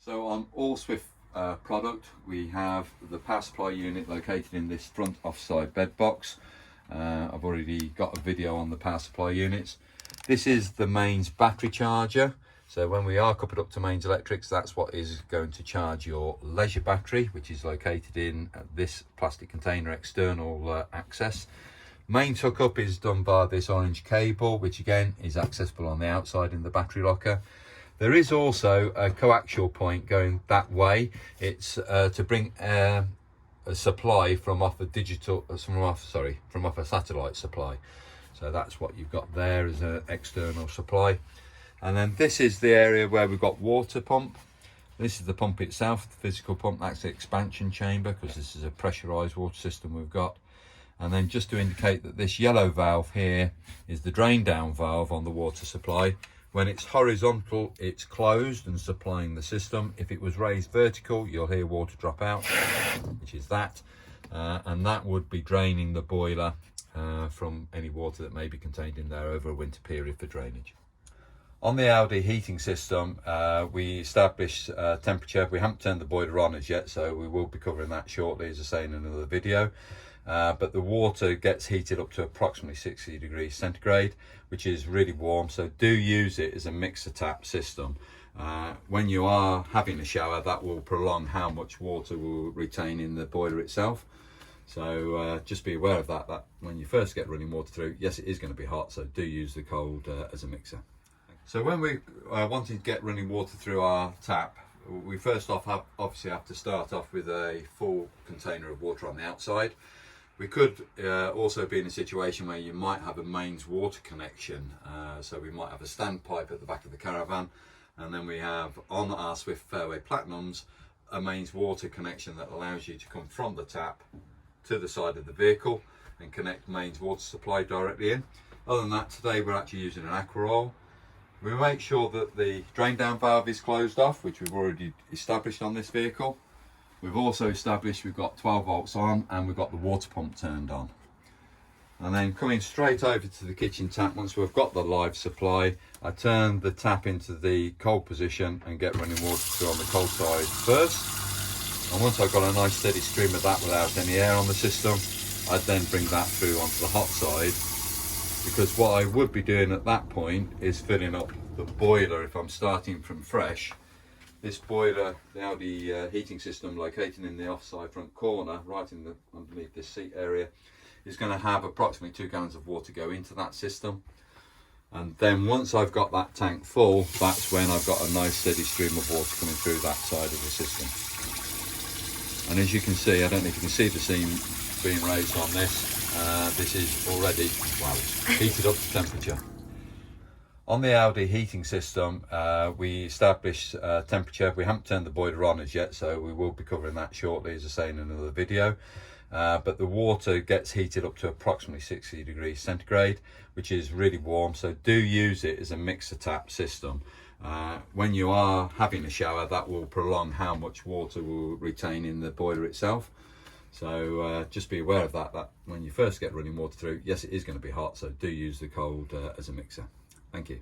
So on all Swift product, we have the power supply unit located in this front offside bed box. I've already got a video on the power supply units. This is the mains battery charger. So when we are coupled up to mains electrics, that's what is going to charge your leisure battery, which is located in this plastic container external access. Mains hookup is done via this orange cable, which again is accessible on the outside in the battery locker. There is also a coaxial point going that way. It's to bring a supply from off a satellite supply. So that's what you've got there as an external supply. And then this is the area where we've got water pump. This is the pump itself, the physical pump. That's the expansion chamber, because this is a pressurized water system we've got. And then just to indicate that this yellow valve here is the drain down valve on the water supply. When it's horizontal, it's closed and supplying the system. If it was raised vertical, you'll hear water drop out, which is that. And that would be draining the boiler from any water that may be contained in there over a winter period for drainage. On the ALDE heating system, we establish temperature. We haven't turned the boiler on as yet, so we will be covering that shortly, as I say in another video. But the water gets heated up to approximately 60 degrees centigrade, which is really warm. So do use it as a mixer tap system. When you are having a shower, that will prolong how much water will retain in the boiler itself. So just be aware of that when you first get running water through, yes, it is going to be hot, so do use the cold as a mixer. So when we wanting to get running water through our tap, we first off obviously have to start off with a full container of water on the outside. We could also be in a situation where you might have a mains water connection. So we might have a standpipe at the back of the caravan, and then we have on our Swift Fairway Platinums a mains water connection that allows you to come from the tap to the side of the vehicle and connect mains water supply directly in. Other than that, today we're actually using an aqua roll. We make sure that the drain down valve is closed off, which we've already established on this vehicle. We've also established we've got 12 volts on and we've got the water pump turned on. And then coming straight over to the kitchen tap, once we've got the live supply, I turn the tap into the cold position and get running water through on the cold side first. And once I've got a nice steady stream of that without any air on the system, I then bring that through onto the hot side. Because what I would be doing at that point is filling up the boiler if I'm starting from fresh. This boiler, the ALDE heating system located in the offside front corner, right in the underneath this seat area, is going to have approximately 2 gallons of water go into that system. And then once I've got that tank full, that's when I've got a nice steady stream of water coming through that side of the system. And as you can see, I don't know if you can see the seam being raised on this. This is already, wow, heated up to temperature. On the ALDE heating system, we establish temperature. We haven't turned the boiler on as yet, so we will be covering that shortly, as I say in another video. But the water gets heated up to approximately 60 degrees centigrade, which is really warm. So do use it as a mixer tap system. When you are having a shower, that will prolong how much water will retain in the boiler itself. So just be aware of that when you first get running water through, yes, it is going to be hot, so do use the cold as a mixer. Thank you.